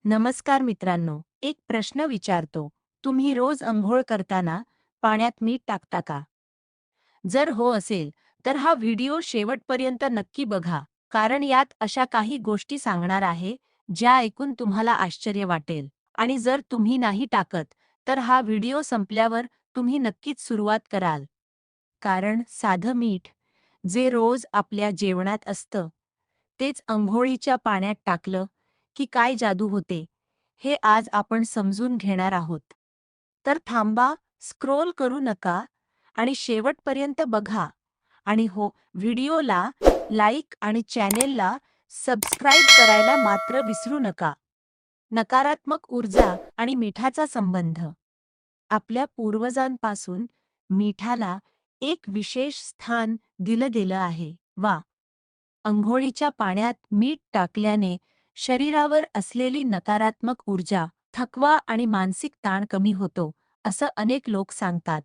नमस्कार मित्रांनो, एक प्रश्न विचारतो. तुम्ही रोज अंघोळ करताना पाण्यात मीठ टाकता का? जर हो असेल, तर हा व्हिडिओ शेवटपर्यंत नक्की बघा, कारण यात अशा काही गोष्टी सांगणार आहे, ज्या ऐकून तुम्हाला आश्चर्य वाटेल. आणि जर तुम्ही नाही टाकत, तर हा व्हिडिओ संपल्यावर तुम्ही नक्कीच सुरुवात कराल. कारण साधं मीठ, जे रोज आपल्या जेवणात असतं, तेच अंघोळीच्या पाण्यात टाकलं, की काय जादू होते, हे आज आपण समजून घेणार आहोत. तर थांबा, स्क्रोल करू नका आणि शेवटपर्यंत बघा. आणि हो, व्हिडिओला लाईक आणि चॅनेलला सबस्क्राईब करायला मात्र विसरू नका. नकारात्मक ऊर्जा आणि मिठाचा संबंध. आपल्या पूर्वजांपासून मिठाला एक विशेष स्थान दिलं गेलं आहे. अंघोळीच्या पाण्यात मीठ टाकल्याने शरीरावर असलेली नकारात्मक ऊर्जा, थकवा आणि मानसिक ताण कमी होतो, असं अनेक लोक सांगतात.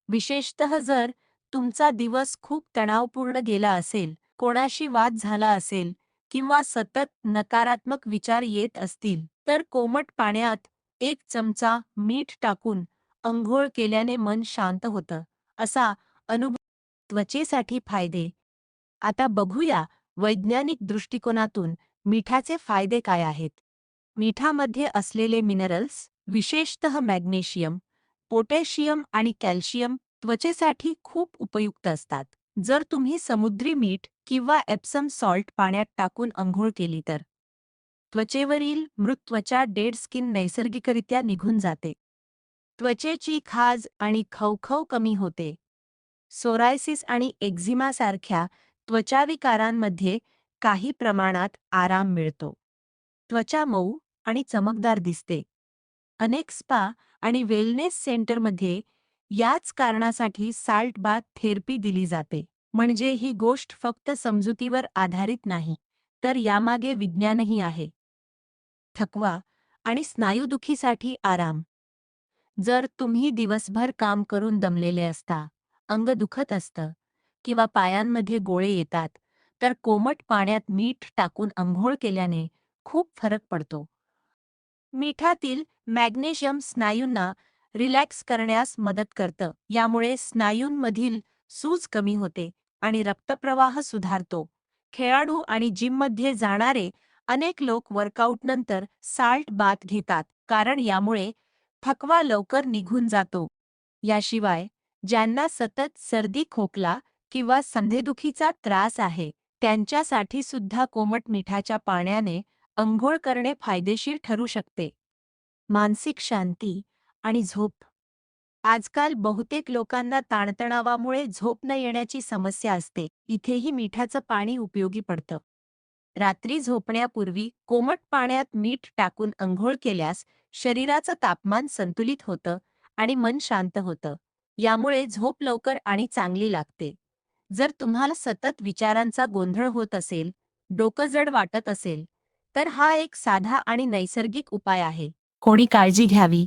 विशेषतः जर तुमचा दिवस खूप तणावपूर्ण गेला असेल, कोणाशी वाद झाला असेल किंवा सतत नकारात्मक विचार येत असतील, तर कोमट पाण्यात 1 चमचा मीठ टाकून अंघोळ केल्याने मन शांत होतं. असा अनुभव. त्वचेसाठी फायदे. आता बघूया वैज्ञानिक दृष्टिकोनातून मिठाचे फायदे काय आहेत. मिठामध्ये असलेले मिनरल्स, विशेषतः मॅग्नेशियम, पोटॅशियम आणि कॅल्शियम त्वचेसाठी खूप उपयुक्त असतात. जर तुम्ही समुद्री मीठ किंवा एप्सम सॉल्ट पाण्यात टाकून अंघोळ केली तर त्वचेवरील मृत त्वचा डेड स्किन नैसर्गिकरित्या निघून जाते. त्वचेची खाज आणि खवखव कमी होते. सोरायसिस आणि एक्झिमासारख्या त्वचाविकारांमध्ये काही प्रमाणात आराम मिळतो. त्वचा मऊ आणि चमकदार दिसते. अनेक स्पा आणि वेलनेस सेंटरमध्ये याच कारणासाठी साल्ट बाथ थेरपी दिली जाते. म्हणजे ही गोष्ट फक्त समजुतीवर आधारित नाही, तर यामागे विज्ञानही आहे. थकवा आणि स्नायुदुखीसाठी आराम. जर तुम्ही दिवसभर काम करून दमलेले असता, अंग दुखत असतं किंवा पायांमध्ये गोळे येतात, तर कोमट पाण्यात मीठ टाकून अंघोळ केल्याने खूप फरक पडतो. मिठातील मॅग्नेशियम स्नायूंना रिलॅक्स करण्यास मदत करतं. यामुळे स्नायूंमधील सूज कमी होते आणि रक्तप्रवाह सुधारतो. खेळाडू आणि जिममध्ये जाणारे अनेक लोक वर्कआउटनंतर साल्ट बाथ घेतात, कारण यामुळे थकवा लवकर निघून जातो. याशिवाय ज्यांना सतत सर्दी खोकला किंवा सांधेदुखीचा त्रास आहे, त्यांच्यासाठी सुद्धा कोमट मिठाच्या पाण्याने अंघोळ करणे फायदेशीर ठरू शकते. मानसिक शांती आणि झोप. आजकाल बहुतेक लोकांना ताणतणावामुळे झोप न येण्याची समस्या असते. इथेही मिठाचं पाणी उपयोगी पडतं. रात्री झोपण्यापूर्वी कोमट पाण्यात मीठ टाकून अंघोळ केल्यास शरीराचं तापमान संतुलित होतं आणि मन शांत होतं. यामुळे झोप लवकर आणि चांगली लागते. जर तुम्हाला सतत विचारांचा गोंधळ होत असेल, डोकं जड वाटत असेल, तर हा एक साधा आणि नैसर्गिक उपाय आहे. कोणी काळजी घ्यावी.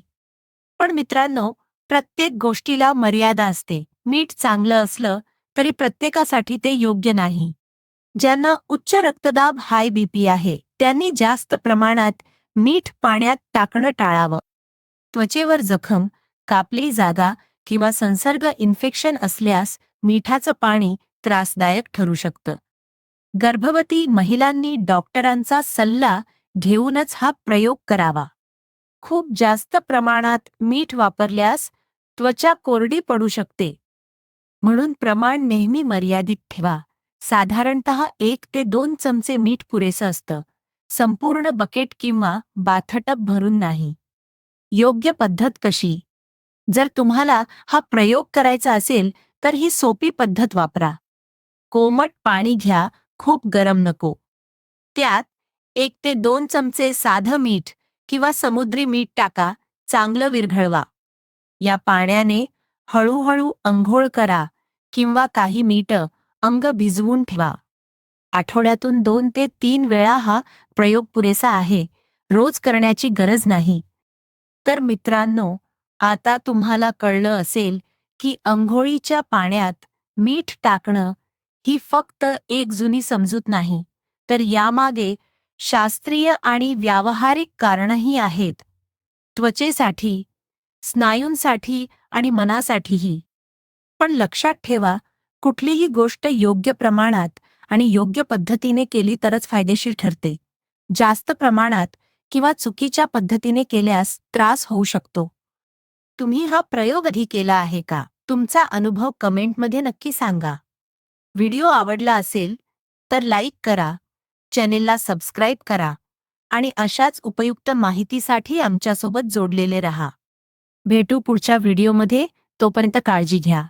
पण मित्रांनो, प्रत्येक गोष्टीला मर्यादा असते. मीठ चांगलं असलं तरी प्रत्येकासाठी ते योग्य नाही. ज्यांना उच्च रक्तदाब हाय बीपी आहे, त्यांनी जास्त प्रमाणात मीठ पाण्यात टाकणं टाळावं. त्वचेवर जखम, कापली जागा किंवा संसर्ग इन्फेक्शन असल्यास मिठाचं पाणी त्रासदायक ठरू शकतं. गर्भवती महिलांनी डॉक्टरांचा सल्ला घेऊनच हा प्रयोग करावा. खूप जास्त प्रमाणात मीठ वापरल्यास त्वचा कोरडी पडू शकते. म्हणून प्रमाण नेहमी मर्यादित ठेवा. साधारणतः 1 ते 2 चमचे मीठ पुरेसं असतं. संपूर्ण बकेट किंवा बाथटब भरून नाही. योग्य पद्धत कशी? जर तुम्हाला हा प्रयोग करायचा असेल, तर ही सोपी पद्धत वापरा. कोमट पाणी घ्या, खूप गरम नको. त्यात 1 ते 2 चमचे साधं मीठ किंवा समुद्री मीठ टाका, चांगलं विरघळवा. या पाण्याने हळूहळू अंघोळ करा किंवा काही मिनिटं अंग भिजवून ठेवा. आठवड्यातून 2 ते 3 वेळा हा प्रयोग पुरेसा आहे. रोज करण्याची गरज नाही. तर मित्रांनो, आता तुम्हाला कळलं असेल की अंघोळीच्या पाण्यात मीठ टाकणं ही फक्त एक जुनी समजूत नाही, तर यामागे शास्त्रीय आणि व्यावहारिक कारणंही आहेत. त्वचेसाठी, स्नायूंसाठी आणि मनासाठीही. पण लक्षात ठेवा, कुठलीही गोष्ट योग्य प्रमाणात आणि योग्य पद्धतीने केली तरच फायदेशीर ठरते. जास्त प्रमाणात किंवा चुकीच्या पद्धतीने केल्यास त्रास होऊ शकतो. तुम्ही हा प्रयोग आधी केला आहे का? तुमचा अनुभव कमेंटमध्ये नक्की सांगा. व्हिडिओ आवडला असेल तर लाईक करा, चॅनेलला सबस्क्राईब करा आणि अशाच उपयुक्त माहितीसाठी आमच्यासोबत जोडलेले रहा. भेटू पुढच्या व्हिडिओमध्ये. तोपर्यंत काळजी घ्या.